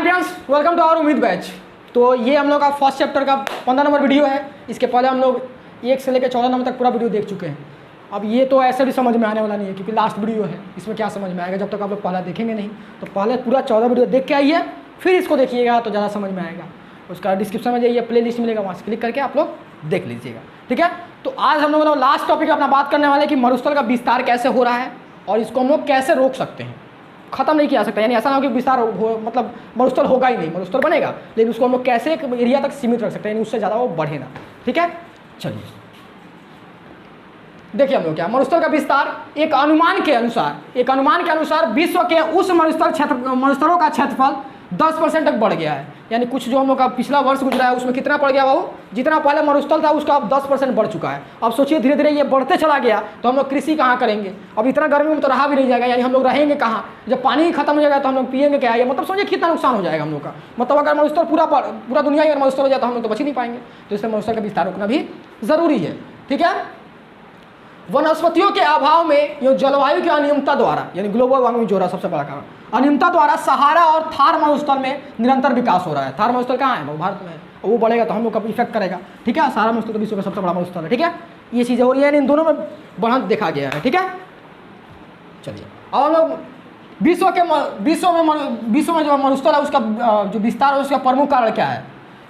Friends, welcome to our उम्मीद batch. तो ये हम लोग का फर्स्ट चैप्टर का 15 नंबर वीडियो है। इसके पहले हम लोग 1 से लेकर 14 नंबर तक पूरा वीडियो देख चुके हैं। अब ये तो ऐसे भी समझ में आने वाला नहीं है क्योंकि लास्ट वीडियो है, इसमें क्या समझ में आएगा जब तक आप लोग पहला देखेंगे नहीं। तो पहले पूरा 14 वीडियो देख के आइए, फिर इसको देखिएगा तो ज़्यादा समझ में आएगा। उसका डिस्क्रिप्शन में जाइए, प्ले लिस्ट मिलेगा, वहाँ से क्लिक करके आप लोग देख लीजिएगा, ठीक है। तो आज हम लोग लास्ट टॉपिक अपना बात करने वाले कि मरुस्थल का विस्तार कैसे हो रहा है और इसको हम लोग कैसे रोक सकते हैं। खत्म नहीं किया सकता, यानी ऐसा ना हो कि विस्तार हो, मतलब मरुस्थल होगा ही नहीं, मरुस्थल बनेगा लेकिन उसको हम लोग कैसे एक एरिया तक सीमित रख सकते हैं, यानी उससे ज़्यादा वो बढ़े ना, ठीक है। चलिए देखिए हम लोग क्या मरुस्थल का विस्तार एक अनुमान के अनुसार विश्व के उस मरुस्थलों का क्षेत्रफल 10% तक बढ़ गया है। यानी कुछ जो हम लोग का पिछला वर्ष गुजरा है उसमें कितना पड़ गया बाबू, जितना पहले मरुस्थल था उसका अब 10% बढ़ चुका है। अब सोचिए धीरे धीरे ये बढ़ते चला गया तो हम लोग कृषि कहाँ करेंगे। अब इतना गर्मी में तो रहा भी नहीं जाएगा, यानी हम लोग रहेंगे कहाँ, जब पानी ही खत्म हो जाएगा तो हम लोग पिएंगे क्या। ये मतलब सोचिए कितना नुकसान हो जाएगा हम लोग का। मतलब अगर मरुस्थल पूरा दुनिया ही अगर मरुस्थल हो जाए तो हम लोग तो बच ही नहीं पाएंगे। तो इसलिए मरुस्थल का विस्तार रोकना भी ज़रूरी है, ठीक है। वनस्पतियों के अभाव में ये जलवायु की अनियमितता द्वारा, यानी ग्लोबल वार्मिंग जो रहा सबसे बड़ा कारण, अनियमितता द्वारा सहारा और थार मरुस्थल में निरंतर विकास हो रहा है। थार मरुस्थल कहाँ है, वो भारत में है, वो बढ़ेगा तो हम लोग का इफेक्ट करेगा, ठीक है। सहारा मरुस्थल तो विश्व का सबसे बड़ा मरुस्थल है, ठीक है। ये चीज़ें हो रही है, इन दोनों में बढ़त देखा गया है, ठीक है। चलिए अब हम लोग विश्व में जो मरुस्थल है उसका जो विस्तार है उसका प्रमुख कारण क्या है।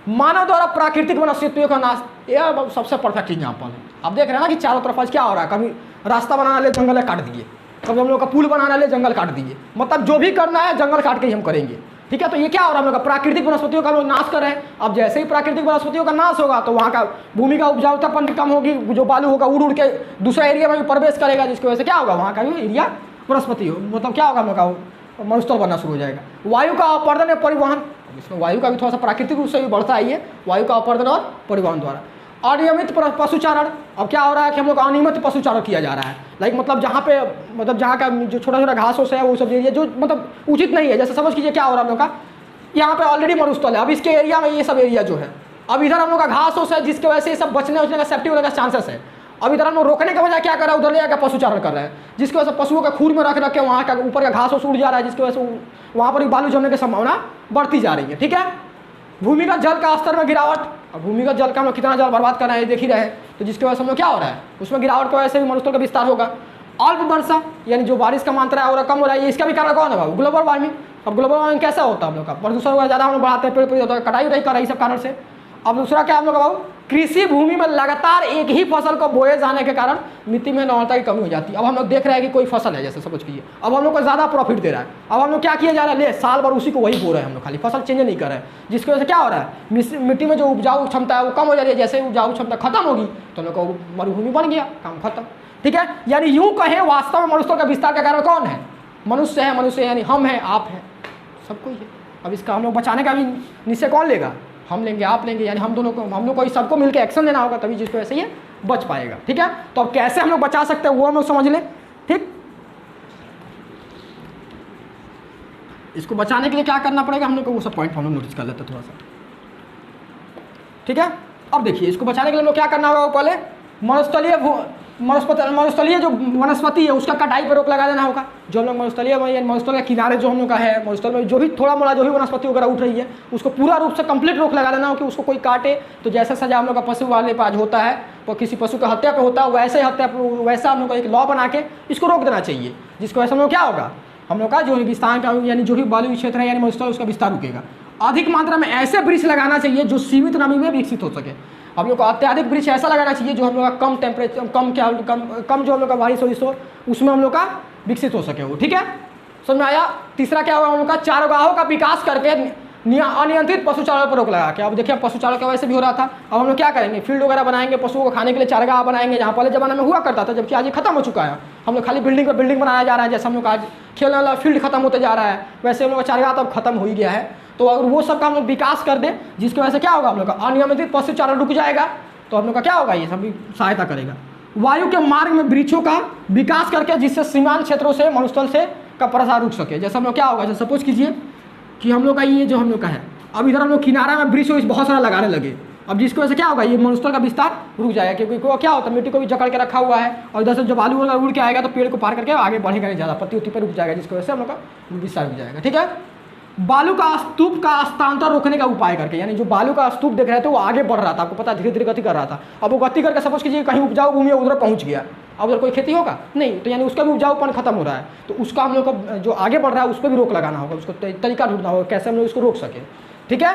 मानव द्वारा प्राकृतिक वनस्पतियों का नाश, यह सबसे परफेक्ट एग्जाम्पल है। आप देख रहे हैं ना कि चारों तरफ आज क्या हो रहा है, कभी रास्ता बनाने ले जंगल काट दिए, कभी हम लोग का पुल बनाने ले जंगल काट दिए, मतलब जो भी करना है जंगल काट के ही हम करेंगे, ठीक है। तो ये क्या हो रहा है, हम लोग का प्राकृतिक वनस्पतियों का हम लोग नाश कर रहे हैं। अब जैसे ही प्राकृतिक वनस्पतियों का नाश होगा तो वहाँ का भूमि का उपजाऊपन कम होगी, जो बालू होगा उड़ के दूसरा एरिया में भी प्रवेश करेगा, जिसकी वजह से क्या होगा, वहाँ का भी एरिया वनस्पति मतलब क्या होगा, हम लोग का मरुस्थल बनना शुरू हो जाएगा। वायु का अपर्दन या परिवहन, इसमें वायु का भी थोड़ा सा प्राकृतिक रूप से भी बढ़ता ही है, वायु का अपर्दन और परिवहन द्वारा। अनियमित पशुचारण, अब क्या हो रहा है कि हम लोग अनियमित पशुचारण किया जा रहा है। लाइक मतलब जहाँ का जो छोटा छोटा घास है वो सब एरिया जो मतलब उचित नहीं है। जैसे समझ कीजिए क्या हो रहा है हम लोग का, यहाँ पे ऑलरेडी मरुस्थल है, अब इसके एरिया में ये सब एरिया जो है, अब इधर हम लोग का घास है जिसकी वजह से ये सब बचने उचने का सेफ्टी होने का चांसेस है। अब इधर हम लोग रोकने के बजाय क्या कर रहा है, उधर ले जाकर पशुचारण कर रहे हैं, जिसकी वजह से पशुओं का खूर में रख के वहाँ का ऊपर का घास उड़ जा रहा है, जिसकी वजह से वहाँ पर भी बालू जमने की संभावना बढ़ती जा रही है, ठीक है। भूमिगत जल का स्तर में गिरावट, अब भूमिगत जल का हम लोग कितना जल बर्बाद कर रहे हैं देख ही रहे हैं, तो जिसकी वजह से हम लोग क्या हो रहा है, उसमें गिरावट की वजह से भी मरुस्थल का विस्तार होगा। अल्प वर्षा, यानी जो बारिश का मात्रा है और कम हो रहा है, इसका भी कारण कौन है बाबू, ग्लोबल वार्मिंग। अब ग्लोबल वार्मिंग कैसा होता है, हम लोग का प्रदूषण ज़्यादा हम लोग बढ़ाते हैं, पेड़ पौधे होता है, कटाई नहीं कर रही सब कारण से। अब दूसरा क्या हम लोग का बाबू, कृषि भूमि में लगातार एक ही फसल को बोए जाने के कारण मिट्टी में लवणता की कमी हो जाती है। अब हम लोग देख रहे हैं कि कोई फसल है, जैसे समझ कीजिए, अब हम लोग को ज़्यादा प्रॉफिट दे रहा है, अब हम लोग क्या किया जा रहा है, ले साल भर उसी को वही बो रहे हैं हम लोग, खाली फसल चेंज नहीं कर रहे हैं, जिसकी वजह से क्या हो रहा है, मिट्टी में जो उपजाऊ क्षमता है वो कम हो जा रही है। जैसे उपजाऊ क्षमता खत्म होगी तो हम लोग को मरुभूमि बन गया, काम खत्म, ठीक है। यानी यूँ कहें वास्तव में मरुस्थल का विस्तार का कारण कौन है, मनुष्य है। मनुष्य यानी हम हैं, आप हैं, सब कोई है। अब इसका हम लोग बचाने का भी निश्चय कौन लेगा, हम लेंगे, आप लेंगे, यानी हम दोनों को, हम लोग को सबको मिलकर एक्शन लेना होगा, तभी जिसको ऐसे ये बच पाएगा, ठीक है। तो अब कैसे हम लोग बचा सकते हैं वो हम लोग समझ लें, ठीक। इसको बचाने के लिए क्या करना पड़ेगा हम लोग को, वो सब पॉइंट हम लोग नोटिस कर लेते हैं थोड़ा सा, ठीक है। अब देखिए इसको बचाने के लिए हम लोग क्या करना होगा, पहले मरुस्थलीय जो वनस्पति है उसका कटाई पर रोक लगा देना होगा। जो हम लोग मरुस्थल के किनारे जो हम लोग का है, मरुस्थल में जो भी थोड़ा मोड़ा जो भी वनस्पति वगैरह उठ रही है उसको पूरा रूप से कंप्लीट रोक लगा देना हो कि उसको कोई काटे तो जैसा सजा हम लोग का पशु वाले पास होता है, वो किसी पशु का हत्या पे होता है, वैसे ही वैसा हम लोग का एक लॉ बना के इसको रोक देना चाहिए, जिसको वैसे हम लोग क्या होगा, हम लोग का जो विस्तार का यानी जो भी बालू क्षेत्र है यानी मरुस्थल उसका विस्तार रुकेगा। अधिक मात्रा में ऐसे वृक्ष लगाना चाहिए जो सीमित नमी में विकसित हो सके। हम लोग को अत्याधिक वृक्ष ऐसा लगाना चाहिए जो हम लोग का कम टेम्परेचर कम जो हम लोग का बारिश हो उसमें हम लोग का विकसित हो सके वो, ठीक है, समझ में आया। तीसरा क्या होगा, हम लोग का चारागाहों का विकास करके अनियंत्रित पशुचारण पर रोक लगा के। अब देखिए पशुचारण की वजह से भी हो रहा था, अब हम लोग क्या करेंगे, फील्ड वगैरह बनाएंगे, पशुओं को खाने के लिए चारागाह बनाएंगे, जहाँ पहले जमाने में हुआ करता था, जबकि आज ये खत्म हो चुका है। हम लोग खाली बिल्डिंग पर बिल्डिंग बनाया जा रहा है, जैसे हम लोग आज खेलने वाला फील्ड खत्म होते जा रहा है, वैसे हम लोग का चारागाह तो अब खत्म हो ही गया है। तो अगर वो सब का हम लोग विकास कर दें, जिसकी वजह से क्या होगा, हम लोग का अनियमित पशुचारण रुक जाएगा, तो हम लोग का क्या होगा, ये सब भी सहायता करेगा। वायु के मार्ग में वृक्षों का विकास करके जिससे सीमांत क्षेत्रों से मरुस्थल से का प्रसार रुक सके। जैसे हम लोग क्या होगा, जैसे सपोज कीजिए कि हम लोग का ये जो हम लोग का है, अब इधर हम लोग किनारा में वृक्ष बहुत सारा लगाने लगे, अब जिसकी वजह से क्या होगा, ये मरुस्थल का विस्तार रुक जाएगा, क्योंकि वो क्या होता है मिट्टी को भी जकड़ के रखा हुआ है, और इधर से जब आलू उड़ के आएगा तो पेड़ को पार करके आगे बढ़ेगा नहीं ज़्यादा, पत्ती उत्ती पर रुक जाएगा, जिसकी वजह से हम लोग का विस्तार रुक जाएगा, ठीक है। बालू का स्तूप का स्थानांतरण रोकने का उपाय करके, यानी जो बालू का स्तूप देख रहे थे वो आगे बढ़ रहा था, आपको पता धीरे धीरे गति कर रहा था। अब वो गति करके सपोज कीजिए कहीं उपजाऊ भूमि है उधर पहुंच गया, अब उधर कोई खेती होगा नहीं, तो यानी उसका भी उपजाऊपन खत्म हो रहा है। तो उसका हम लोग को जो आगे बढ़ रहा है उस पर भी रोक लगाना होगा, उसको तरीका ढूंढना होगा कैसे हम लोग इसको रोक सके। ठीक है,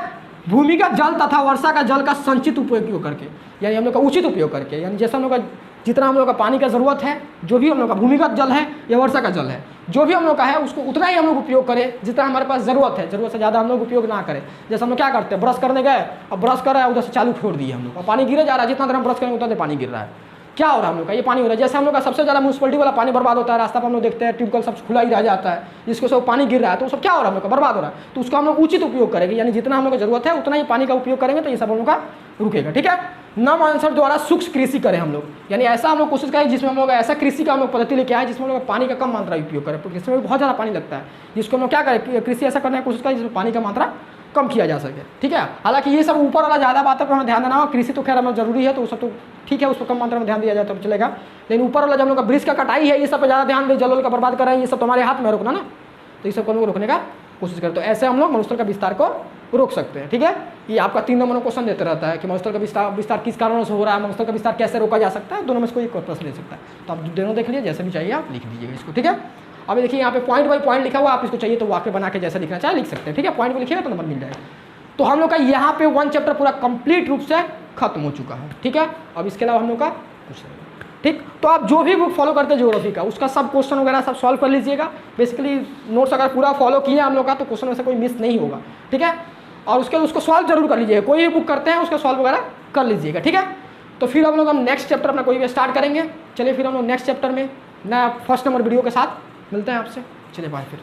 भूमिगत जल तथा वर्षा का जल का संचित उपयोग करके, यानी हम लोग का उचित उपयोग करके, यानी जैसा हम लोग का जितना हम लोग का पानी का ज़रूरत है, जो भी हम लोग का भूमिगत जल है या वर्षा का जल है, जो भी हम लोग का है उसको उतना ही हम लोग उपयोग करें जितना हमारे पास ज़रूरत है, ज़रूरत से ज़्यादा हम लोग उपयोग ना करें। जैसे हम लोग क्या करते हैं, ब्रश करने गए, अब ब्रश कर रहा है उधर से चालू छोड़ दिए हम लोग, पानी गिरे जा रहा है, जितना देर हम ब्रश करेंगे उतना देर पानी गिर रहा है। क्या हो रहा है हम लोग का, ये पानी हो रहा है। जैसे हम लोग का सबसे ज़्यादा म्यूनसिपलिटी वाला पानी बर्बाद होता है, रास्ता पर हम लोग देखते हैं ट्यूबवेल सब खुला ही रह जाता है, जिसको सब पानी गिर रहा है, तो सब क्या हो रहा है हम लोग का, बर्बाद हो रहा है। तो उसका हम लोग उचित उपयोग करेंगे, यानी जितना हम लोग को जरूरत है उतना ही पानी का उपयोग करेंगे, तो ये सब हम लोग का रुकेगा। ठीक है, नम आंसर द्वारा सूक्ष्म कृषि करें हम लोग, यानी ऐसा हम लोग कोशिश करें जिसमें हम लोग ऐसा कृषि का हम लोग पद्धति लेके आए जिसमें हम लोग पानी का कम मात्रा उपयोग करें, क्योंकि इसमें बहुत ज़्यादा पानी लगता है, जिसको हम लोग क्या करें, कृषि ऐसा करने की कोशिश करें जिसमें पानी का मात्रा कम किया जा सके। ठीक है, हालांकि ये सब ऊपर वाला ज़्यादा बात है पर हमें ध्यान देना होगा, कृषि तो खैर हमें जरूरी है तो सब तो ठीक है, उसको कम मात्रा में ध्यान दिया जाए तो चलेगा, लेकिन ऊपर वाला जब हम लोग का वृक्ष का कटाई है ये सब पर ज़्यादा ध्यान दे, जल का बर्बाद कर रहे हैं, ये सब तुम्हारे हाथ में रोकना ना, तो ये सब को हम लोग रोकने का कोशिश करें, तो ऐसे हम लोग मरुस्थल का विस्तार को रोक सकते हैं। ठीक है, ये आपका 3 नंबर क्वेश्चन देते रहता है कि मरुस्थल का विस्तार किस कारणों से हो रहा है, मरुस्थल का विस्तार कैसे रोका जा सकता है, दोनों में से कोई प्रश्न ले सकता है। तो आप दोनों देख लीजिए, जैसे भी चाहिए आप लिख दीजिएगा इसको। ठीक है, अभी देखिए यहाँ पे पॉइंट बाई पॉइंट लिखा हुआ, आप इसको चाहिए तो वाक्य बना के जैसा लिखना चाहे लिख सकते हैं। ठीक है, पॉइंट में लिखिएगा तो नंबर मिल जाएगा। तो हम लोग का यहाँ पे 1 चैप्टर पूरा कंप्लीट रूप से खत्म हो चुका है। ठीक है, अब इसके अलावा हम लोग का कुछ नहीं। ठीक, तो आप जो भी बुक फॉलो करते हैं ज्योग्राफी का, उसका सब क्वेश्चन वगैरह सब सॉल्व कर लीजिएगा। बेसिकली नोट्स अगर पूरा फॉलो किए हम लोग का तो क्वेश्चन में से कोई मिस नहीं होगा। ठीक है, और उसको सॉल्व जरूर कर लीजिएगा, कोई भी बुक करते हैं उसका सॉल्व वगैरह कर लीजिएगा। ठीक है, तो फिर हम नेक्स्ट चैप्टर अपना कोई भी स्टार्ट करेंगे। चलिए फिर हम लोग नेक्स्ट चैप्टर में नया फर्स्ट नंबर वीडियो के साथ मिलते हैं आपसे। चलिए बाय फिर।